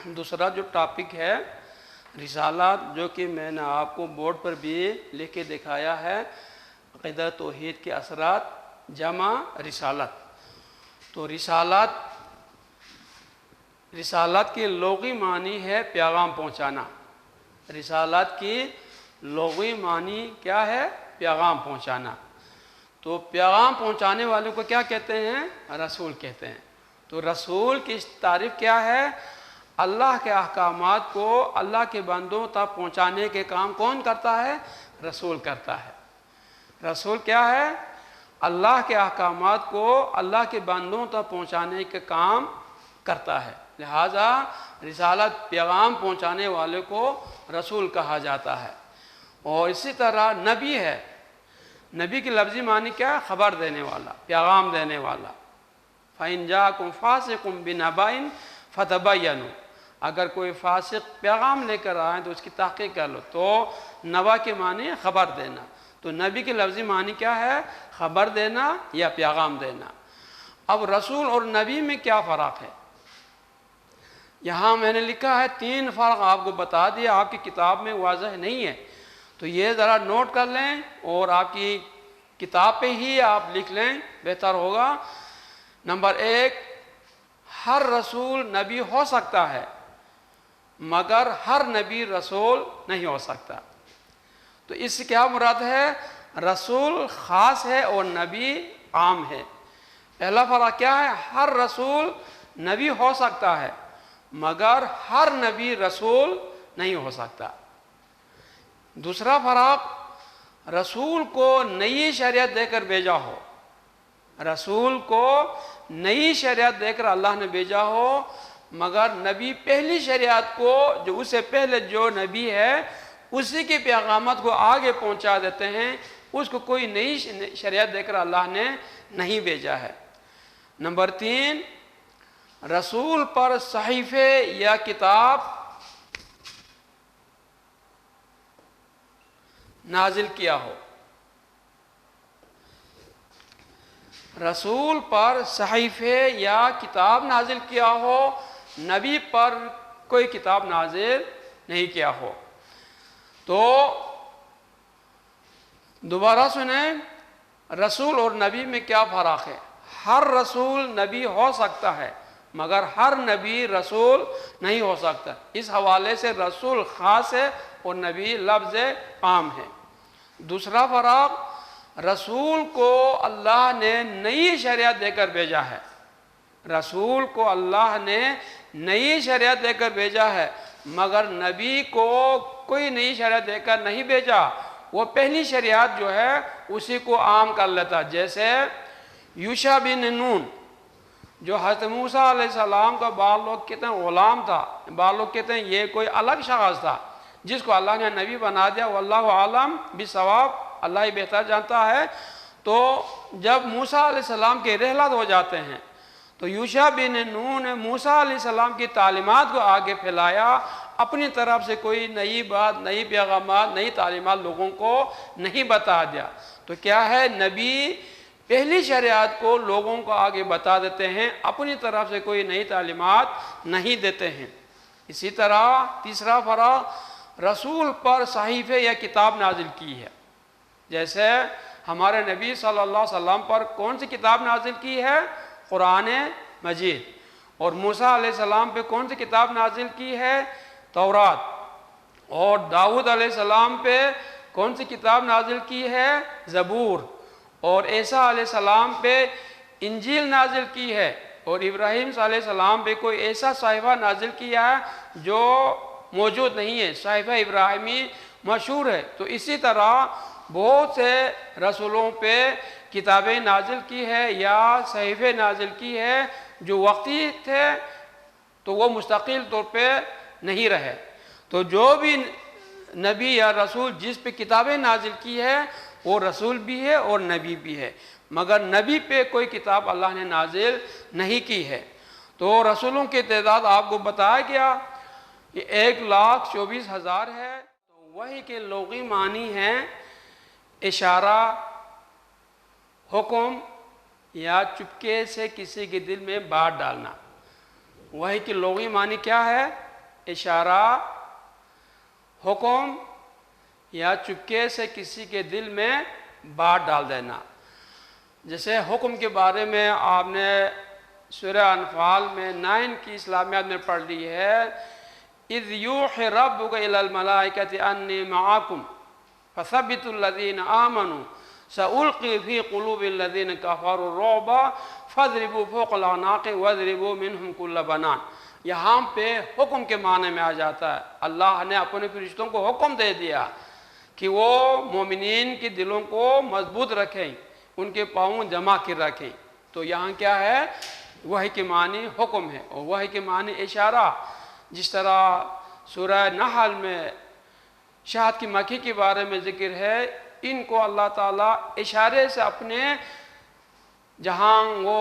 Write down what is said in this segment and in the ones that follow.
دوسرا جو ٹاپک ہے رسالات، جو کہ میں نے آپ کو بورڈ پر بھی لکھ کے دکھایا ہے، عقیدہ توحید کے اثرات جمع رسالت۔ تو رسالت کی لغوی معنی ہے پیغام پہنچانا۔ رسالت کی لغوی معنی کیا ہے؟ پیغام پہنچانا۔ تو پیغام پہنچانے والے کو کیا کہتے ہیں؟ رسول کہتے ہیں۔ تو رسول کی تعریف کیا ہے؟ اللہ کے احکامات کو اللہ کے بندوں تک پہنچانے کے کام کون کرتا ہے؟ رسول کرتا ہے۔ رسول کیا ہے؟ اللہ کے احکامات کو اللہ کے بندوں تک پہنچانے کے کام کرتا ہے۔ لہذا رسالت پیغام پہنچانے والے کو رسول کہا جاتا ہے۔ اور اسی طرح نبی ہے۔ نبی کی لفظی معنی کیا ہے؟ خبر دینے والا، پیغام دینے والا۔ فَإِن جَاءَكُمْ فَاسِقٌ بِنَبَإٍ فَتَبَيَّنُوا، اگر کوئی فاسق پیغام لے کر آئے تو اس کی تحقیق کر لو۔ تو نبا کے معنی خبر دینا۔ تو نبی کی لفظی معنی کیا ہے؟ خبر دینا یا پیغام دینا۔ اب رسول اور نبی میں کیا فرق ہے؟ یہاں میں نے لکھا ہے 3 فرق آپ کو بتا دیا، آپ کی کتاب میں واضح نہیں ہے، تو یہ ذرا نوٹ کر لیں اور آپ کی کتاب پہ ہی آپ لکھ لیں، بہتر ہوگا۔ نمبر 1، ہر رسول نبی ہو سکتا ہے مگر ہر نبی رسول نہیں ہو سکتا۔ تو اس سے کیا مراد ہے؟ رسول خاص ہے اور نبی عام ہے۔ پہلا فرق کیا ہے؟ ہر رسول نبی ہو سکتا ہے مگر ہر نبی رسول نہیں ہو سکتا۔ دوسرا فرق، رسول کو نئی شریعت دے کر بھیجا ہو۔ رسول کو نئی شریعت دے کر اللہ نے بھیجا ہو، مگر نبی پہلی شریعت کو، جو اس سے پہلے جو نبی ہے اسی کی پیغامات کو آگے پہنچا دیتے ہیں، اس کو کوئی نئی شریعت دے کر اللہ نے نہیں بھیجا ہے۔ نمبر 3، رسول پر صحیفے یا کتاب نازل کیا ہو۔ رسول پر صحیفے یا کتاب نازل کیا ہو، نبی پر کوئی کتاب نازل نہیں کیا ہو۔ تو دوبارہ سنیں، رسول اور نبی میں کیا فرق ہے؟ ہر رسول نبی ہو سکتا ہے مگر ہر نبی رسول نہیں ہو سکتا۔ اس حوالے سے رسول خاص ہے اور نبی لفظ عام ہے۔ دوسرا فرق، رسول کو اللہ نے نئی شریعت دے کر بھیجا ہے۔ رسول کو اللہ نے نئی شریعت دے کر بھیجا ہے مگر نبی کو کوئی نئی شریعت دے کر نہیں بھیجا، وہ پہلی شریعت جو ہے اسی کو عام کر لیتا۔ جیسے یوشع بن نون، جو حضرت موسیٰ علیہ السلام کا بعض لوگ کہتے ہیں غلام تھا، بعض لوگ کہتے ہیں یہ کوئی الگ شخص تھا جس کو اللہ نے نبی بنا دیا، واللہ عالم بالصواب، اللہ ہی بہتر جانتا ہے۔ تو جب موسیٰ علیہ السلام کے رحلت ہو جاتے ہیں تو یوشع بن نون نے موسیٰ علیہ السلام کی تعلیمات کو آگے پھیلایا، اپنی طرف سے کوئی نئی بات، نئی پیغامات، نئی تعلیمات لوگوں کو نہیں بتا دیا۔ تو کیا ہے؟ نبی پہلی شریعت کو لوگوں کو آگے بتا دیتے ہیں، اپنی طرف سے کوئی نئی تعلیمات نہیں دیتے ہیں۔ اسی طرح تیسرا فرق، رسول پر صحیفے یا کتاب نازل کی ہے۔ جیسے ہمارے نبی صلی اللہ علیہ وسلم پر کون سی کتاب نازل کی ہے؟ قرآن مجید۔ اور موسیٰ علیہ السلام پہ کون سی کتاب نازل کی ہے؟ تورات۔ اور داؤد علیہ السلام پہ کون سی کتاب نازل کی ہے؟ زبور۔ اور عیسیٰ علیہ السلام پہ انجیل نازل کی ہے۔ اور ابراہیم علیہ السلام پہ کوئی ایسا صحیفہ نازل کیا ہے جو موجود نہیں ہے، صحیفہ ابراہیمی مشہور ہے۔ تو اسی طرح بہت سے رسولوں پہ کتابیں نازل کی ہے یا صحیفے نازل کی ہے جو وقتی تھے تو وہ مستقل طور پہ نہیں رہے۔ تو جو بھی نبی یا رسول جس پہ کتابیں نازل کی ہے وہ رسول بھی ہے اور نبی بھی ہے، مگر نبی پہ کوئی کتاب اللہ نے نازل نہیں کی ہے۔ تو رسولوں کی تعداد آپ کو بتایا گیا کہ 1,24,000 ہے۔ تو وحی کے لغوی معنی ہیں اشارہ، حکم یا چپکے سے کسی کے دل میں بات ڈالنا۔ وحی کی لغوی معنی کیا ہے؟ اشارہ، حکم یا چپکے سے کسی کے دل میں بات ڈال دینا۔ جیسے حکم کے بارے میں آپ نے سورہ انفال میں 9 کی اسلامیات میں پڑھ لی ہے، اذ یوحی ربک الی الملائکۃ انی معکم فثبتوا الذین آمنوا سألقی فی قلوب الذین کفروا الرعب فاضربوا فوق الاعناق واضربوا منہم کل بنان۔ یہاں پہ حکم کے معنی میں آ جاتا ہے، اللہ نے اپنے فرشتوں کو حکم دے دیا کہ وہ مومنین کے دلوں کو مضبوط رکھیں، ان کے پاؤں جمع کر رکھیں۔ تو یہاں کیا ہے؟ وحی کے معنی حکم ہے، اور وحی کے معنی اشارہ۔ جس طرح سورہ نحل میں شہد کی مکھی کے بارے میں ذکر ہے، ان کو اللہ تعالیٰ اشارے سے اپنے جہاں وہ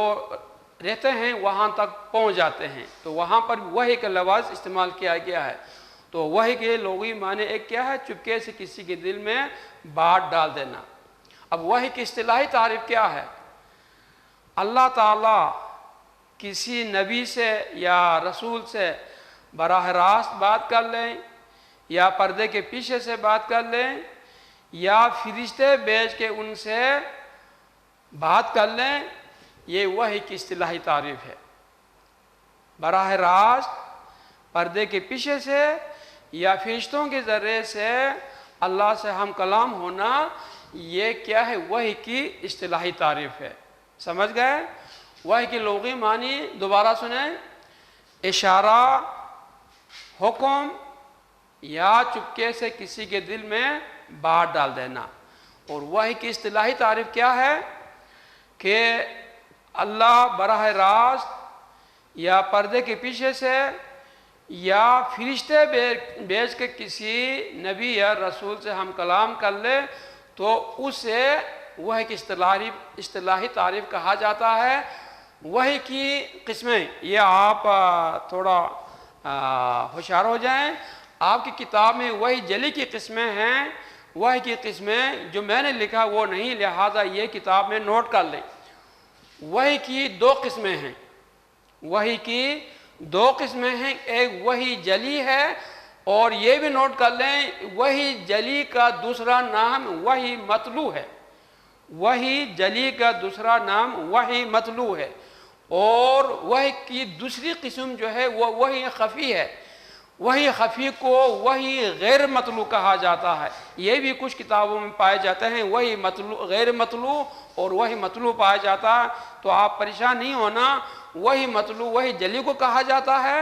رہتے ہیں وہاں تک پہنچ جاتے ہیں، تو وہاں پر وحی کا لفظ استعمال کیا گیا ہے۔ تو وحی کے لغوی معنی ایک کیا ہے؟ چپکے سے کسی کے دل میں بات ڈال دینا۔ اب وحی کی اصطلاحی تعریف کیا ہے؟ اللہ تعالیٰ کسی نبی سے یا رسول سے براہ راست بات کر لیں، یا پردے کے پیچھے سے بات کر لیں، یا فرشتے بھیج کے ان سے بات کر لیں، یہ وحی کی اصطلاحی تعریف ہے۔ براہ راست، پردے کے پیچھے سے، یا فرشتوں کے ذریعے سے اللہ سے ہم کلام ہونا، یہ کیا ہے؟ وحی کی اصطلاحی تعریف ہے۔ سمجھ گئے؟ وحی کی لغوی معنی دوبارہ سنیں، اشارہ، حکم یا چپکے سے کسی کے دل میں بات ڈال دینا۔ اور وحی کی اصطلاحی تعریف کیا ہے؟ کہ اللہ براہ راست یا پردے کے پیچھے سے یا فرشتے بھیج کے کسی نبی یا رسول سے ہم کلام کر لے تو اسے وحی کی اصطلاحی تعریف کہا جاتا ہے۔ وحی کی قسمیں، یہ آپ تھوڑا ہوشیار ہو جائیں، آپ کی کتاب میں وحی جلی کی قسمیں ہیں، وحی کی قسمیں جو میں نے لکھا وہ نہیں، لہذا یہ کتاب میں نوٹ کر لیں۔ وحی کی 2 قسمیں ہیں، وحی کی 2 قسمیں ہیں، ایک وحی جلی ہے، اور یہ بھی نوٹ کر لیں وحی جلی کا دوسرا نام وحی مطلوع ہے۔ وحی جلی کا دوسرا نام وحی مطلوع ہے، اور وحی کی دوسری قسم جو ہے وہ وحی خفی ہے۔ وحی خفی کو وحی غیر مطلوع کہا جاتا ہے، یہ بھی کچھ کتابوں میں پائے جاتے ہیں، وحی غیر مطلوع اور وحی مطلوع پایا جاتا ہے۔ تو آپ پریشان نہیں ہونا، وحی مطلوع وحی جلی کو کہا جاتا ہے،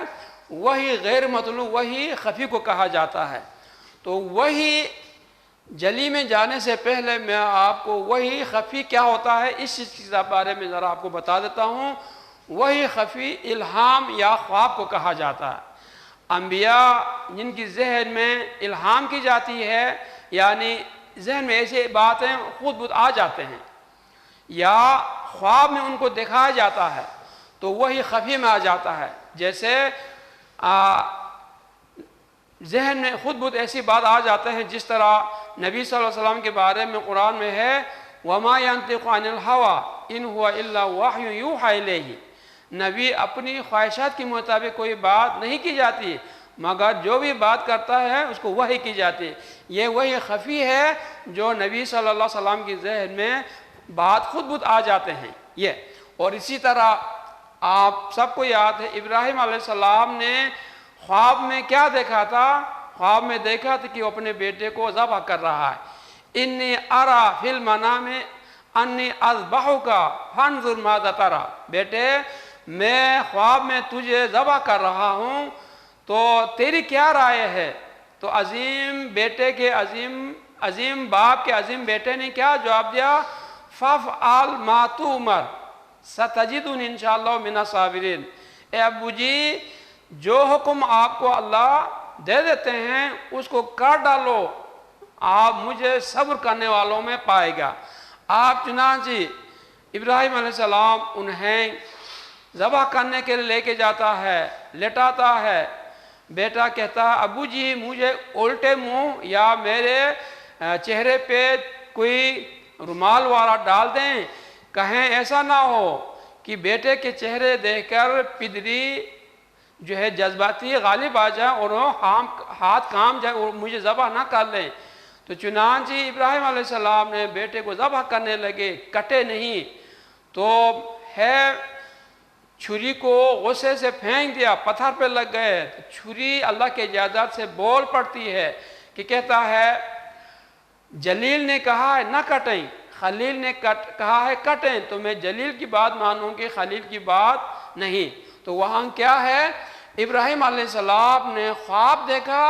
وحی غیر مطلوع وحی خفی کو کہا جاتا ہے۔ تو وحی جلی میں جانے سے پہلے میں آپ کو وحی خفی کیا ہوتا ہے اس چیز کے بارے میں ذرا آپ کو بتا دیتا ہوں۔ وحی خفی الہام یا خواب کو کہا جاتا ہے۔ انبیاء جن کی ذہن میں الہام کی جاتی ہے، یعنی ذہن میں ایسی باتیں خود بخود آ جاتے ہیں، یا خواب میں ان کو دکھایا جاتا ہے، تو وحی خفی میں آ جاتا ہے۔ جیسے ذہن میں خود بخود ایسی بات آ جاتے ہیں، جس طرح نبی صلی اللہ علیہ وسلم کے بارے میں قرآن میں ہے وَمَا يَنطِقُ عَنِ الْهَوَىٰ إِنْ هُوَ إِلَّا وَحْيٌ يُوحَىٰ إِلَيْهِ۔ نبی اپنی خواہشات کے مطابق کوئی بات نہیں کی جاتی، مگر جو بھی بات کرتا ہے اس کو وحی کی جاتی ہے۔ یہ وحی خفی ہے جو نبی صلی اللہ علیہ وسلم کی ذہن میں بات خود بخود آ جاتے ہیں یہ۔ اور اسی طرح آپ سب کو یاد ہے ابراہیم علیہ السلام نے خواب میں کیا دیکھا تھا؟ خواب میں دیکھا تھا کہ وہ اپنے بیٹے کو ذبح کر رہا ہے۔ انی ارا فی المنام انی اذبحک فانظر ماذا تری۔ بیٹے میں خواب میں تجھے ذبح کر رہا ہوں، تو تیری کیا رائے ہے؟ تو عظیم بیٹے کے عظیم باپ کے عظیم بیٹے نے کیا جواب دیا؟ فَافْعَلْ مَا تُؤْمَرْ سَتَجِدُنِي انشاءاللہ مِنَ الصَّابِرِينَ۔ اے ابو جی، جو حکم آپ کو اللہ دے دیتے ہیں اس کو کر ڈالو، آپ مجھے صبر کرنے والوں میں پائے گا۔ آپ چنانچہ ابراہیم علیہ السلام انہیں ذبح کرنے کے لیے لے کے جاتا ہے، لٹاتا ہے۔ بیٹا کہتا ہے ابو جی مجھے الٹے منہ یا میرے چہرے پہ کوئی رومال والا ڈال دیں، کہیں ایسا نہ ہو کہ بیٹے کے چہرے دیکھ کر پدری جو ہے جذباتی غالب آ جائیں اور وہ ہاتھ کام جائے اور مجھے ذبح نہ کر لیں. تو چنانچہ ابراہیم علیہ السلام نے بیٹے کو ذبح کرنے لگے, کٹے نہیں. تو ہے چھری کو غصے سے پھینک دیا, پتھر پہ لگ گئے. چھری اللہ کے اجازت سے بول پڑتی ہے کہ کہتا ہے جلیل نے کہا ہے نہ کٹیں, خلیل نے کہا ہے کٹیں, تو میں جلیل کی بات مانوں گی, خلیل کی بات نہیں. تو وہاں کیا ہے, ابراہیم علیہ السلام نے خواب دیکھا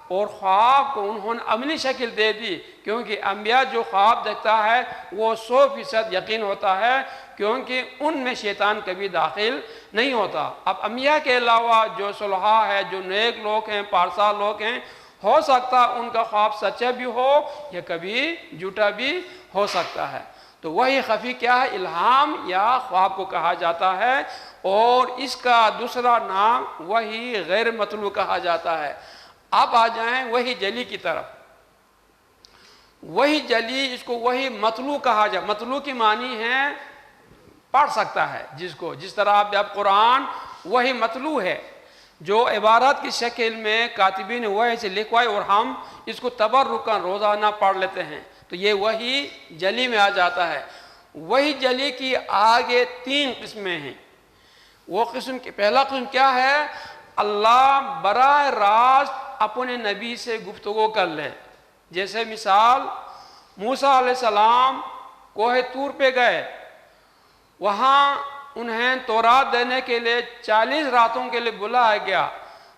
اور خواب کو انہوں نے عملی شکل دے دی, کیونکہ انبیاء جو خواب دیکھتا ہے وہ 100% یقین ہوتا ہے, کیونکہ ان میں شیطان کبھی داخل نہیں ہوتا. اب انبیاء کے علاوہ جو صلحاء ہے, جو نیک لوگ ہیں, پارسا لوگ ہیں, ہو سکتا ان کا خواب سچا بھی ہو یا کبھی جھوٹا بھی ہو سکتا ہے. تو وہی خفی کیا ہے, الہام یا خواب کو کہا جاتا ہے, اور اس کا دوسرا نام وہی غیر مطلوع کہا جاتا ہے. اب آ جائیں وہی جلی کی طرف. وہی جلی, اس کو وہی مطلوع کہا جائے. مطلوع کی معنی ہے پڑھ سکتا ہے جس طرح اب قرآن وہی مطلوع ہے, جو عبارت کی شکل میں کاتبین وحی سے لکھوائے اور ہم اس کو تبرکاً روزانہ پڑھ لیتے ہیں, تو یہ وہی جلی میں آ جاتا ہے. وہی جلی کی آگے 3 قسمیں ہیں. وہ قسم کی پہلا قسم کیا ہے, اللہ براہ راست اپنے نبی سے گفتگو کر لے. جیسے مثال موسیٰ علیہ السلام کوہ طور پہ گئے, وہاں انہیں تورات دینے کے لیے 40 راتوں کے لیے بلایا گیا.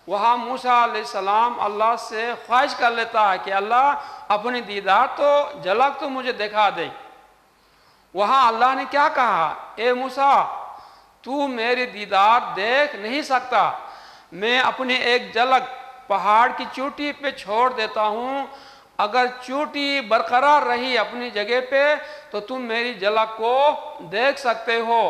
وہاں موسیٰ علیہ السلام اللہ سے خواہش کر لیتا ہے کہ اللہ اپنی دیدار تو جھلک تو مجھے دکھا دے. وہاں اللہ نے کیا کہا, اے موسیٰ تو میری دیدار دیکھ نہیں سکتا, میں اپنی ایک جھلک پہاڑ کی چوٹی پہ چھوڑ دیتا ہوں, اگر چوٹی برقرار رہی اپنی جگہ پہ تو تم میری جھلک کو دیکھ سکتے ہو.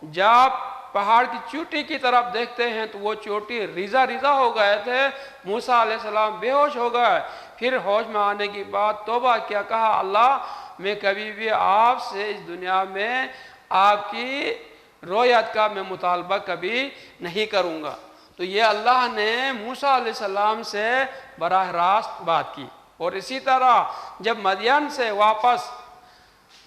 جب پہاڑ کی چوٹی کی طرف دیکھتے ہیں تو وہ چوٹی ریزہ ریزہ ہو گئے تھے. موسیٰ علیہ السلام بے ہوش ہو گئے. پھر ہوش میں آنے کی بعد توبہ کیا, کہا اللہ میں کبھی بھی آپ سے اس دنیا میں آپ کی رویت کا میں مطالبہ کبھی نہیں کروں گا. تو یہ اللہ نے موسیٰ علیہ السلام سے براہ راست بات کی. اور اسی طرح جب مدین سے واپس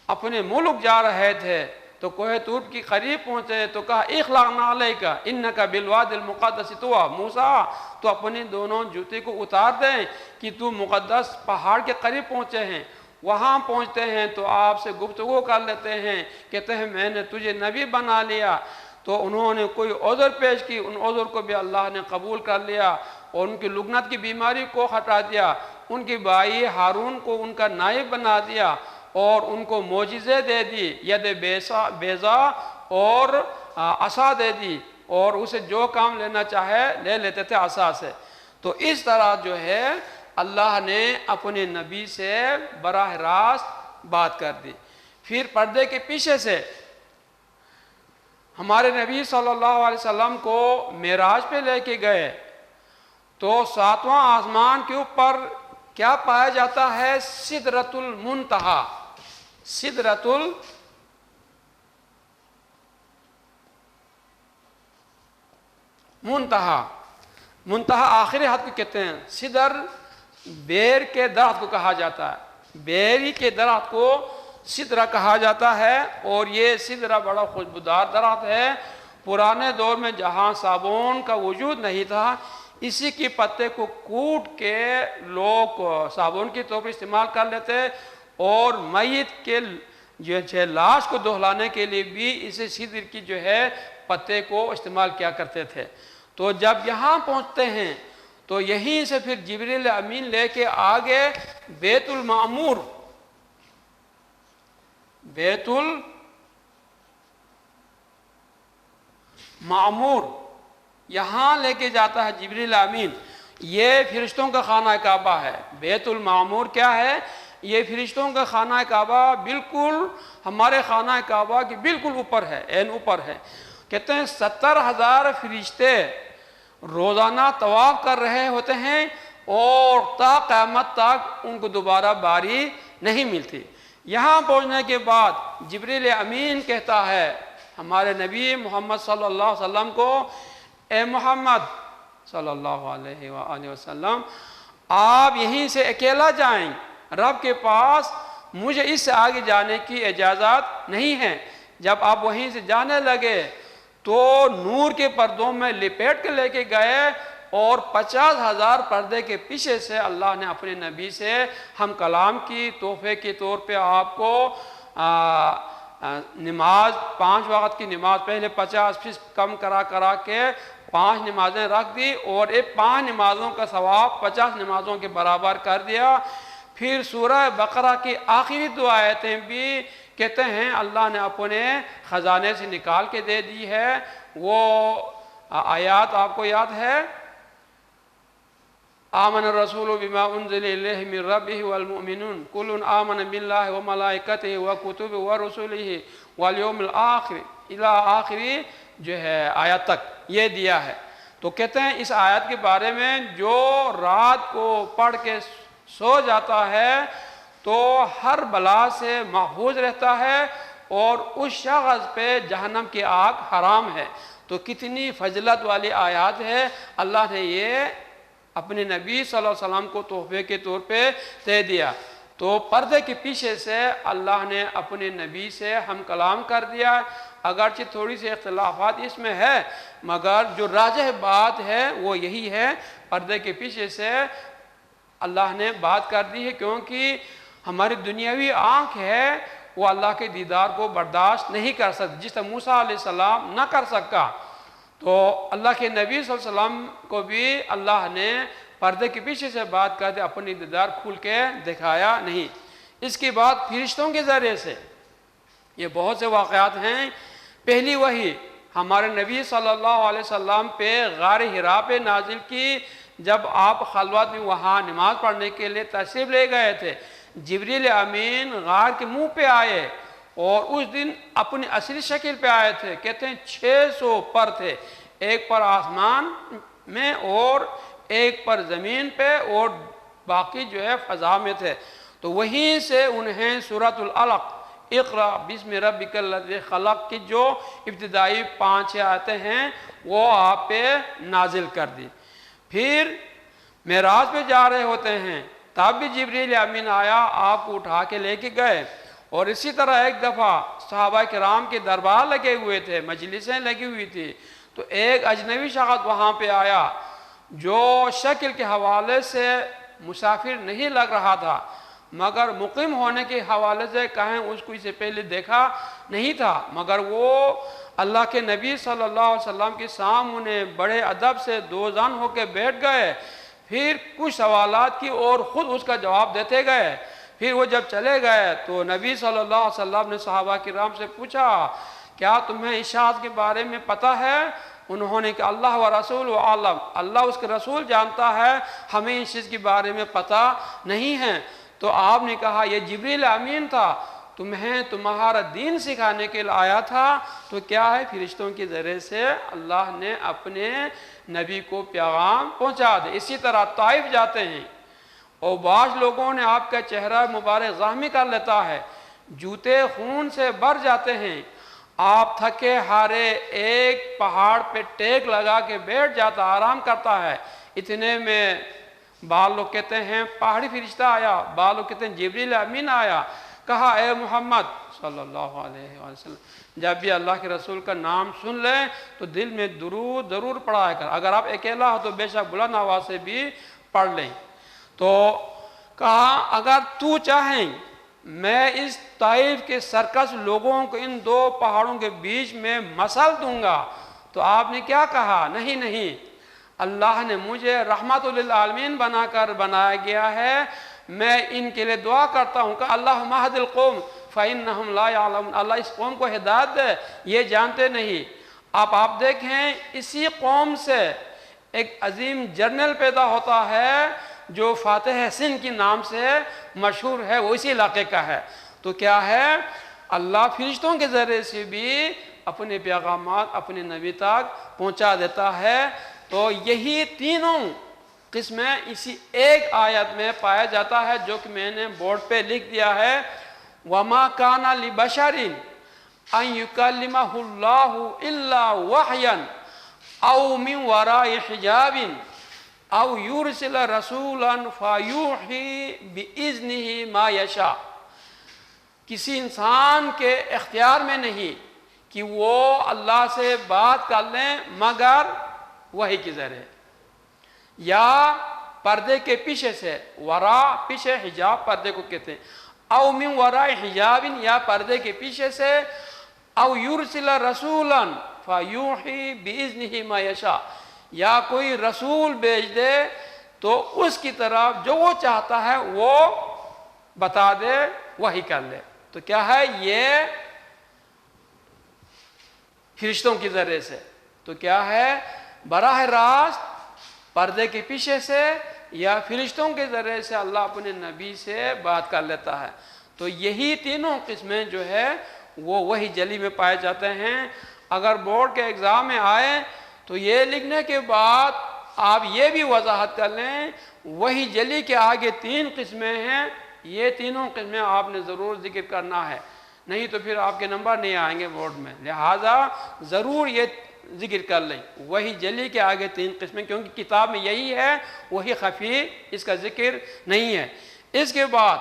اپنے ملک جا رہے تھے تو کوہ طور کی قریب پہنچے تو کہا اخلعنا علیک انک بالوادی المقدس طویٰ, موسیٰ تو اپنی دونوں جوتے کو اتار دیں کہ تو مقدس پہاڑ کے قریب پہنچے ہیں. وہاں پہنچتے ہیں تو آپ سے گفتگو کر لیتے ہیں, کہتے ہیں میں نے تجھے نبی بنا لیا. تو انہوں نے کوئی عذر پیش کی, ان عذر کو بھی اللہ نے قبول کر لیا اور ان کی لگنت کی بیماری کو ہٹا دیا. ان کی بھائی ہارون کو ان کا نائب بنا دیا اور ان کو معجزے دے دی, ید بیضا اور عصا دے دی, اور اسے جو کام لینا چاہے لے لیتے تھے عصا سے. تو اس طرح جو ہے اللہ نے اپنے نبی سے براہ راست بات کر دی. پھر پردے کے پیچھے سے ہمارے نبی صلی اللہ علیہ وسلم کو معراج پہ لے کے گئے تو 7واں آسمان کے اوپر کیا پایا جاتا ہے, سدرۃ المنتہا. سدرۃ المنتہا, منتہا آخری حد کو کہتے ہیں. سدر بیر کے درخت کو کہا جاتا ہے, بیری کے درخت کو سدرہ کہا جاتا ہے. اور یہ سدرہ بڑا خوشبودار درخت ہے. پرانے دور میں جہاں صابون کا وجود نہیں تھا, اسی کی پتے کو کوٹ کے لوگ صابن کے طور پر استعمال کر لیتے, اور میت کے جو ہے لاش کو دہلانے کے لیے بھی اسے سدر کی جو ہے پتے کو استعمال کیا کرتے تھے. تو جب یہاں پہنچتے ہیں تو یہیں سے پھر جبریل امین لے کے آگے بیت المعمور, بیت المعمور یہاں لے کے جاتا ہے جبریل امین. یہ فرشتوں کا خانہ کعبہ ہے. بیت المعمور کیا ہے, یہ فرشتوں کا خانہ کعبہ بالکل ہمارے خانہ کعبہ کے بالکل اوپر ہے, عین اوپر ہے. کہتے ہیں 70,000 فرشتے روزانہ طواف کر رہے ہوتے ہیں اور تا قیامت تک ان کو دوبارہ باری نہیں ملتی. یہاں پہنچنے کے بعد جبریل امین کہتا ہے ہمارے نبی محمد صلی اللہ علیہ وسلم کو, اے محمد صلی اللہ علیہ وآلہ وسلم آپ یہیں سے اکیلا جائیں، رب کے پاس مجھے اس سے آگے جانے کی اجازت نہیں ہے۔ جب آپ وہیں سے جانے لگے تو نور کے پردوں میں لپیٹ کے لے کے گئے، اور 50,000 پردے کے پیچھے سے اللہ نے اپنے نبی سے ہم کلام کی تحفے کے طور پہ آپ کو نماز 5 وقت کی نماز پہلے 50 پھر کم کرا کے 5 نمازیں رکھ دی، اور یہ 5 نمازوں کا ثواب 50 نمازوں کے برابر کر دیا۔ پھر سورہ بقرہ کی آخری 2 آیتیں بھی کہتے ہیں اللہ نے اپنے خزانے سے نکال کے دے دی ہے۔ وہ آیات آپ کو یاد ہے؟ آمن الرسول بما انزل الیہ من ربہ والمؤمنون کل آمن باللہ وملائکتہ وکتبہ ورسلہ والیوم الآخر الی آخری جو ہے آیت تک یہ دیا ہے۔ تو کہتے ہیں اس آیت کے بارے میں جو رات کو پڑھ کے سو جاتا ہے تو ہر بلا سے محفوظ رہتا ہے، اور اس شخص پہ جہنم کی آگ حرام ہے۔ تو کتنی فضلت والی آیات ہے، اللہ نے یہ اپنے نبی صلی اللہ علیہ وسلم کو تحفے کے طور پہ دے دیا۔ تو پردے کے پیچھے سے اللہ نے اپنے نبی سے ہم کلام کر دیا، اگرچہ تھوڑی سی اختلافات اس میں ہے، مگر جو راجح بات ہے وہ یہی ہے، پردے کے پیچھے سے اللہ نے بات کر دی ہے، کیونکہ ہماری دنیاوی آنکھ ہے وہ اللہ کے دیدار کو برداشت نہیں کر سکتی، جس طرح موسیٰ علیہ السلام نہ کر سکا۔ تو اللہ کے نبی صلی اللہ علیہ وسلم کو بھی اللہ نے پردے کے پیچھے سے بات کر کے اپنی دیدار کھول کے دکھایا نہیں۔ اس کے بعد فرشتوں کے ذریعے سے یہ بہت سے واقعات ہیں۔ پہلی وحی ہمارے نبی صلی اللہ علیہ وسلم پہ غار حرا پہ نازل کی، جب آپ خلوت میں وہاں نماز پڑھنے کے لیے تشریف لے گئے تھے۔ جبریل امین غار کے منہ پہ آئے، اور اس دن اپنی اصلی شکل پہ آئے تھے، کہتے ہیں 600 پر تھے، ایک پر آسمان میں اور ایک پر زمین پہ، اور باقی جو ہے فضا میں تھے۔ تو وہیں سے انہیں سورۃ العلق اقرأ بسم ربک الذی خلق کی جو ابتدائی 5 آیتیں ہیں وہ آپ پہ نازل کر دی۔ پھر معراج پہ جا رہے ہوتے ہیں، تب بھی جبریل امین آیا، آپ کو اٹھا کے لے کے گئے۔ اور اسی طرح ایک دفعہ صحابہ کرام کے دربار لگے ہوئے تھے، مجلسیں لگی ہوئی تھی، تو ایک اجنبی شخص وہاں پہ آیا جو شکل کے حوالے سے مسافر نہیں لگ رہا تھا، مگر مقیم ہونے کے حوالے سے کہیں اس کو اس سے پہلے دیکھا نہیں تھا، مگر وہ اللہ کے نبی صلی اللہ علیہ وسلم کے سامنے بڑے ادب سے دوزان ہو کے بیٹھ گئے، پھر کچھ سوالات کی اور خود اس کا جواب دیتے گئے۔ پھر وہ جب چلے گئے تو نبی صلی اللہ علیہ وسلم نے صحابہ کرام سے پوچھا کیا تمہیں اس شخص کے بارے میں پتہ ہے؟ انہوں نے کہا اللہ و رسول و عالم، اللہ اس کے رسول جانتا ہے، ہمیں اس چیز کے بارے میں پتہ نہیں ہے۔ تو آپ نے کہا یہ جبریل امین تھا، تمہیں تمہارا دین سکھانے کے لیے آیا تھا۔ تو کیا ہے، فرشتوں کے ذریعے سے اللہ نے اپنے نبی کو پیغام پہنچا دے۔ اسی طرح طائف جاتے ہیں اور بعض لوگوں نے آپ کا چہرہ مبارک زخمی کر لیتا ہے، جوتے خون سے بھر جاتے ہیں، آپ تھکے ہارے ایک پہاڑ پہ ٹیک لگا کے بیٹھ جاتا، آرام کرتا ہے۔ اتنے میں بعض لوگ کہتے ہیں پہاڑی فرشتہ آیا، بعض لوگ کہتے ہیں جبریل امین آیا، کہا اے محمد صلی اللہ علیہ وسلم جب بھی اللہ کے رسول کا نام سن لیں تو دل میں درود ضرور پڑھایا کر، اگر آپ اکیلا ہو تو بے شک بلند آواز سے بھی پڑھ لیں۔ تو کہا اگر تو چاہیں میں اس طائف کے سرکش لوگوں کو ان 2 پہاڑوں کے بیچ میں مسل دوں گا۔ تو آپ نے کیا کہا؟ نہیں، اللہ نے مجھے رحمت للعالمین بنا کر بنایا گیا ہے، میں ان کے لیے دعا کرتا ہوں کہ اللہم اہد القوم فإنہم لا یعلمون، اللہ اس قوم کو ہدایت دے، یہ جانتے نہیں۔ اب آپ دیکھیں اسی قوم سے ایک عظیم جرنل پیدا ہوتا ہے جو فاتح سندھ کے نام سے مشہور ہے، وہ اسی علاقے کا ہے۔ تو کیا ہے، اللہ فرشتوں کے ذریعے سے بھی اپنے پیغامات اپنے نبی تک پہنچا دیتا ہے۔ تو یہی تینوں قسمیں اسی ایک آیت میں پایا جاتا ہے، جو کہ میں نے بورڈ پہ لکھ دیا ہے، وَمَا كَانَ لِبَشَرٍ أَن يُكَلِّمَهُ اللَّهُ إِلَّا وَحْيًا او من وراء حجاب او یرسل رسولا فیوحی باذنہ ما یشاء، کسی انسان کے اختیار میں نہیں کہ وہ اللہ سے بات کر لیں مگر وحی کے ذریعے، یا پردے کے پیچھے سے، ورا پیچھے، حجاب پردے کو کہتے ہیں، او من وراء حجاب یا پردے کے پیچھے سے، او یرسل رسولا فیوحی باذنہ ما یشاء یا کوئی رسول بھیج دے تو اس کی طرف جو وہ چاہتا ہے وہ بتا دے، وحی کر لے۔ تو کیا ہے یہ فرشتوں کے ذریعے سے، تو کیا ہے براہ راست پردے کے پیچھے سے یا فرشتوں کے ذریعے سے اللہ اپنے نبی سے بات کر لیتا ہے۔ تو یہی تینوں قسمیں جو ہے وہ وحی جلی میں پائے جاتے ہیں۔ اگر بورڈ کے ایگزام میں آئے تو یہ لکھنے کے بعد آپ یہ بھی وضاحت کر لیں وحی جلی کے آگے تین قسمیں ہیں، یہ تینوں قسمیں آپ نے ضرور ذکر کرنا ہے، نہیں تو پھر آپ کے نمبر نہیں آئیں گے بورڈ میں، لہٰذا ضرور یہ ذکر کر لیں وحی جلی کے آگے تین قسمیں، کیونکہ کتاب میں یہی ہے، وحی خفی اس کا ذکر نہیں ہے۔ اس کے بعد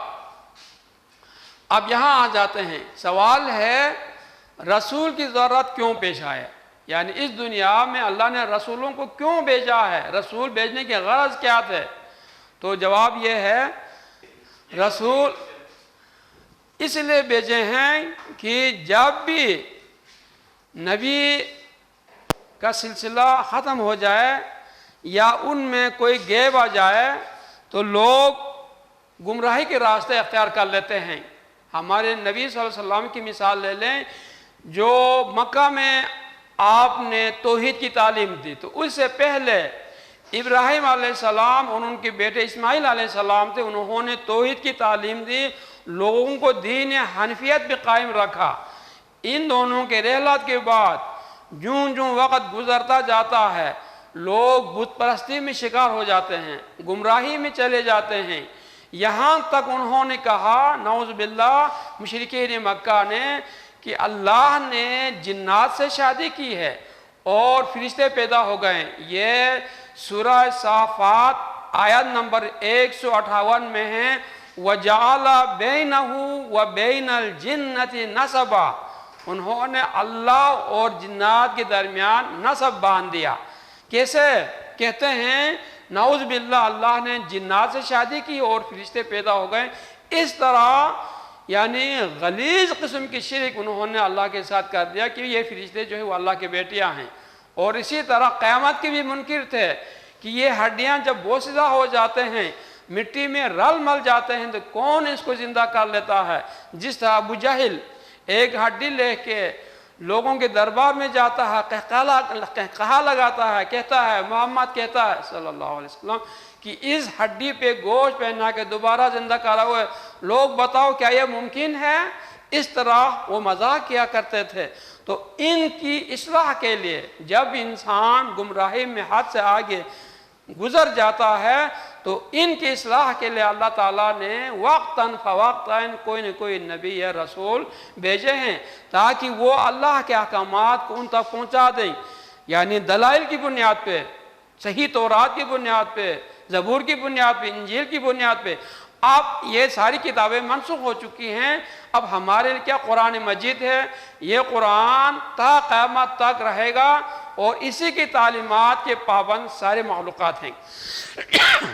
اب یہاں آ جاتے ہیں، سوال ہے رسول کی ضرورت کیوں پیش آئے، یعنی اس دنیا میں اللہ نے رسولوں کو کیوں بھیجا ہے، رسول بھیجنے کے غرض کیا تھے؟ تو جواب یہ ہے رسول اس لیے بھیجے ہیں کہ جب بھی نبی کا سلسلہ ختم ہو جائے یا ان میں کوئی غیب آ جائے تو لوگ گمراہی کے راستے اختیار کر لیتے ہیں۔ ہمارے نبی صلی اللہ علیہ وسلم کی مثال لے لیں، جو مکہ میں آپ نے توحید کی تعلیم دی، تو اس سے پہلے ابراہیم علیہ السلام اور ان کے بیٹے اسماعیل علیہ السلام تھے، انہوں نے توحید کی تعلیم دی، لوگوں کو دین حنفیت بھی قائم رکھا۔ ان دونوں کے رحلات کے بعد جوں جوں وقت گزرتا جاتا ہے لوگ بت پرستی میں شکار ہو جاتے ہیں، گمراہی میں چلے جاتے ہیں، یہاں تک انہوں نے کہا نعوذ باللہ مشرکین مکہ نے کہ اللہ نے جنات سے شادی کی ہے اور فرشتے پیدا ہو گئے۔ یہ سورہ صافات آیت نمبر 158 میں ہے، وَجَعَلَ بَيْنَهُ وَبَيْنَ الْجِنَّةِ نَسَبًا، انہوں نے اللہ اور جنات کے درمیان نسب باندھ دیا۔ کیسے؟ کہتے ہیں نعوذ باللہ اللہ نے جنات سے شادی کی اور فرشتے پیدا ہو گئے۔ اس طرح یعنی غلیظ قسم کی شرک انہوں نے اللہ کے ساتھ کر دیا کہ یہ فرشتے جو ہے وہ اللہ کے بیٹیاں ہیں، اور اسی طرح قیامت کے بھی منکر تھے کہ یہ ہڈیاں جب بوسیدہ ہو جاتے ہیں، مٹی میں رل مل جاتے ہیں، تو کون اس کو زندہ کر لیتا ہے؟ جس طرح ابو جہل ایک ہڈی لے کے لوگوں کے دربار میں جاتا ہے، قہقہا لگاتا ہے، کہتا ہے، محمد کہتا ہے صلی اللہ علیہ وسلم کہ اس ہڈی پہ گوشت پہنا کے دوبارہ زندہ کرا ہوئے، لوگ بتاؤ کیا یہ ممکن ہے؟ اس طرح وہ مذاق کیا کرتے تھے۔ تو ان کی اصلاح کے لیے جب انسان گمراہی میں حد سے آگے گزر جاتا ہے تو ان کی اصلاح کے لیے اللہ تعالیٰ نے وقتاً فوقتاً کوئی نہ کوئی نبی یا رسول بھیجے ہیں تاکہ وہ اللہ کے احکامات کو ان تک پہنچا دیں، یعنی دلائل کی بنیاد پہ، صحیح تورات کی بنیاد پہ، زبور کی بنیاد پہ، انجیل کی بنیاد پہ۔ اب یہ ساری کتابیں منسوخ ہو چکی ہیں، اب ہمارے لیے کیا قرآن مجید ہے، یہ قرآن تا قیامت تک رہے گا اور اسی کی تعلیمات کے پابند سارے مخلوقات ہیں۔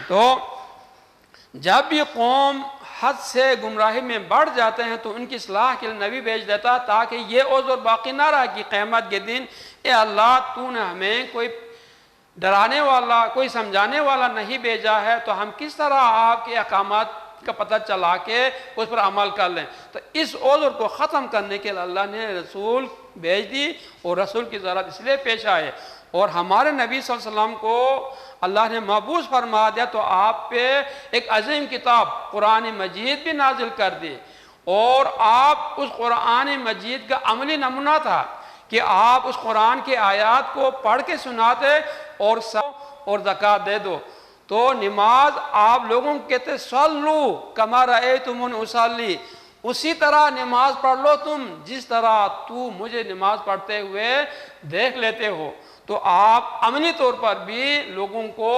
تو جب بھی قوم حد سے گمراہی میں بڑھ جاتے ہیں تو ان کی اصلاح کے لیے نبی بھیج دیتا تاکہ یہ عذر باقی نہ رہا کہ قیامت کے دن اے اللہ تو نے ہمیں کوئی ڈرانے والا، کوئی سمجھانے والا نہیں بھیجا ہے، تو ہم کس طرح آپ کے احکامات کا پتہ چلا کے اس پر عمل کر لیں۔ تو اس عذر کو ختم کرنے کے لیے اللہ نے رسول بھیج دی اور رسول کی ضرورت اس لیے پیش آئے، اور ہمارے نبی صلی اللہ علیہ وسلم کو اللہ نے مبعوث فرما دیا تو آپ پہ ایک عظیم کتاب قرآن مجید بھی نازل کر دی، اور آپ اس قرآن مجید کا عملی نمونہ تھا کہ آپ اس قرآن کی آیات کو پڑھ کے سناتے اور زکوٰۃ دے دو۔ تو نماز آپ لوگوں کو کہتے صلو کما رأیتمونی اصلی، اسی طرح نماز پڑھ لو تم جس طرح تو مجھے نماز پڑھتے ہوئے دیکھ لیتے ہو۔ تو آپ عملی طور پر بھی لوگوں کو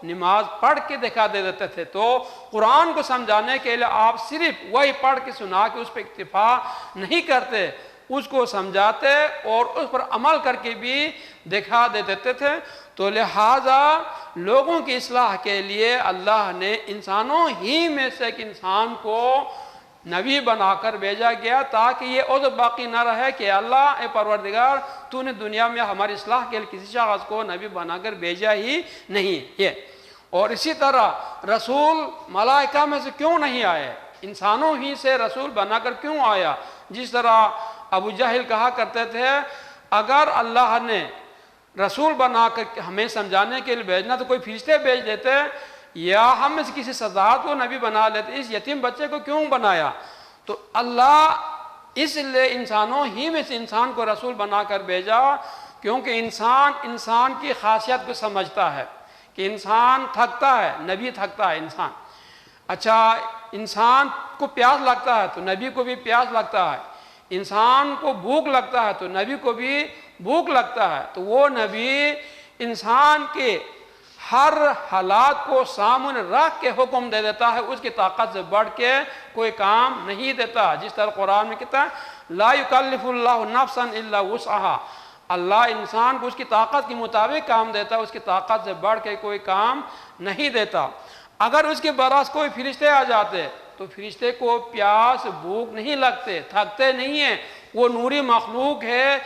نماز پڑھ کے دکھا دے دیتے تھے. تو قرآن کو سمجھانے کے لیے آپ صرف وہی پڑھ کے سنا کے اس پہ اکتفا نہیں کرتے, اس کو سمجھاتے اور اس پر عمل کر کے بھی دکھا دے دیتے تھے. تو لہٰذا لوگوں کی اصلاح کے لیے اللہ نے انسانوں ہی میں سے ایک انسان کو نبی بنا کر بھیجا گیا, تاکہ یہ عذر باقی نہ رہے کہ اللہ اے پروردگار تو نے دنیا میں ہماری اصلاح کے لیے کسی شخص کو نبی بنا کر بھیجا ہی نہیں. یہ اور اسی طرح رسول ملائکہ میں سے کیوں نہیں آئے, انسانوں ہی سے رسول بنا کر کیوں آیا؟ جس طرح ابو جہل کہا کرتے تھے اگر اللہ نے رسول بنا کر ہمیں سمجھانے کے لیے بھیجنا تو کوئی فرشتے بھیج دیتے, یا ہم میں سے کسی سزا کو نبی بنا لیتے, اس یتیم بچے کو کیوں بنایا؟ تو اللہ اس لیے انسانوں ہی میں سے انسان کو رسول بنا کر بھیجا کیونکہ انسان کی خاصیت کو سمجھتا ہے کہ انسان تھکتا ہے, نبی تھکتا ہے انسان. اچھا, انسان کو پیاس لگتا ہے تو نبی کو بھی پیاس لگتا ہے, انسان کو بھوک لگتا ہے تو نبی کو بھی بھوک لگتا ہے. تو وہ نبی انسان کے ہر حالات کو سامنے رکھ کے حکم دے دیتا ہے, اس کی طاقت سے بڑھ کے کوئی کام نہیں دیتا. جس طرح قرآن میں کہتا ہے لا یکلف اللہ نفسا الا وسعها, اللہ انسان کو اس کی طاقت کے مطابق کام دیتا ہے, اس کی طاقت سے بڑھ کے کوئی کام نہیں دیتا. اگر اس کے برعکس کوئی فرشتے آ جاتے تو فرشتے کو پیاس بھوک نہیں لگتے, تھکتے نہیں ہیں, وہ نوری مخلوق ہے,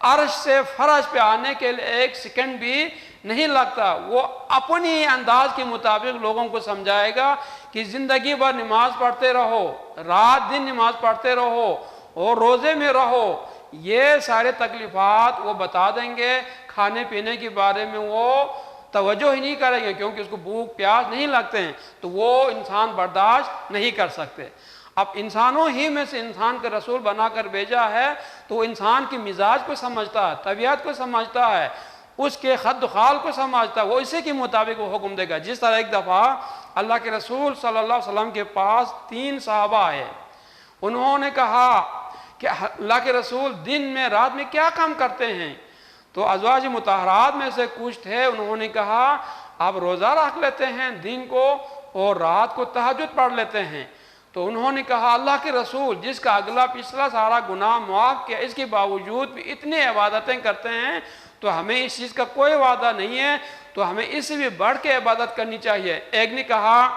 عرش سے فرش پہ آنے کے لیے ایک سیکنڈ بھی نہیں لگتا. وہ اپنی انداز کے مطابق لوگوں کو سمجھائے گا کہ زندگی بھر نماز پڑھتے رہو, رات دن نماز پڑھتے رہو اور روزے میں رہو, یہ سارے تکلیفات وہ بتا دیں گے. کھانے پینے کے بارے میں وہ توجہ ہی نہیں کریں گے کیونکہ اس کو بھوک پیاس نہیں لگتے ہیں, تو وہ انسان برداشت نہیں کر سکتے. اب انسانوں ہی میں سے انسان کا رسول بنا کر بھیجا ہے تو وہ انسان کی مزاج کو سمجھتا ہے, طبیعت کو سمجھتا ہے, اس کے خد و خال کو سمجھتا ہے, وہ اسی کے مطابق وہ حکم دے گا. جس طرح ایک دفعہ اللہ کے رسول صلی اللہ علیہ وسلم کے پاس 3 صحابہ آئے, انہوں نے کہا کہ اللہ کے رسول دن میں رات میں کیا کام کرتے ہیں؟ تو ازواج مطہرات میں سے کچھ تھے, انہوں نے کہا آپ روزہ رکھ لیتے ہیں دن کو اور رات کو تہجد پڑھ لیتے ہیں. تو انہوں نے کہا اللہ کے رسول جس کا اگلا پچھلا سارا گناہ معاف کیا, اس کے باوجود بھی اتنی عبادتیں کرتے ہیں, تو ہمیں اس چیز کا کوئی وعدہ نہیں ہے, تو ہمیں اس سے بھی بڑھ کے عبادت کرنی چاہیے. ایک نے کہا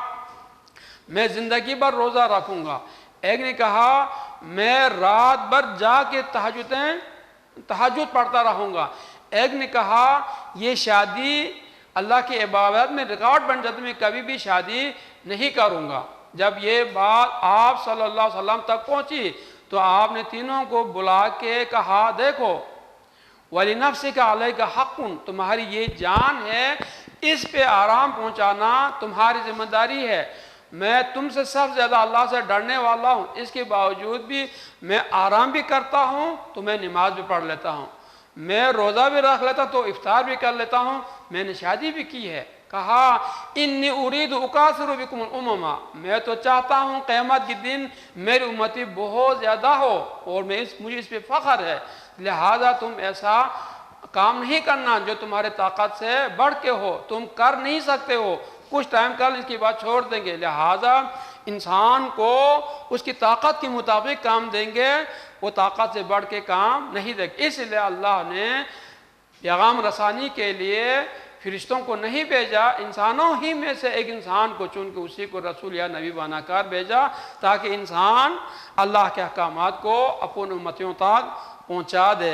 میں زندگی بھر روزہ رکھوں گا, ایک نے کہا میں رات بھر جا کے تہجد پڑھتا رہوں گا, ایک نے کہا یہ شادی اللہ کی عبادت میں ریکارڈ بن جاتی, میں کبھی بھی شادی نہیں کروں گا. جب یہ بات آپ صلی اللہ علیہ وسلم تک پہنچی تو آپ نے تینوں کو بلا کے کہا دیکھو وَلِنَفْسِكَ عَلَيْكَ حَقٌ, تمہاری یہ جان ہے, اس پہ آرام پہنچانا تمہاری ذمہ داری ہے. میں تم سے سب سے زیادہ اللہ سے ڈرنے والا ہوں, اس کے باوجود بھی میں آرام بھی کرتا ہوں تو میں نماز بھی پڑھ لیتا ہوں, میں روزہ بھی رکھ لیتا تو افطار بھی کر لیتا ہوں, میں نے شادی بھی کی ہے. کہا انی ارید اکاثر بکم الامم, میں تو چاہتا ہوں قیامت کے دن میری امتی بہت زیادہ ہو اور مجھے اس پہ فخر ہے, لہذا تم ایسا کام نہیں کرنا جو تمہارے طاقت سے بڑھ کے ہو, تم کر نہیں سکتے ہو, کچھ ٹائم کل اس کی بات چھوڑ دیں گے. لہذا انسان کو اس کی طاقت کے مطابق کام دیں گے, وہ طاقت سے بڑھ کے کام نہیں دیں گے. اس لیے اللہ نے پیغام رسانی کے لیے فرشتوں کو نہیں بھیجا, انسانوں ہی میں سے ایک انسان کو چن کے اسی کو رسول یا نبی بنا کر بھیجا, تاکہ انسان اللہ کے احکامات کو اپنے امتیوں تک پہنچا دے.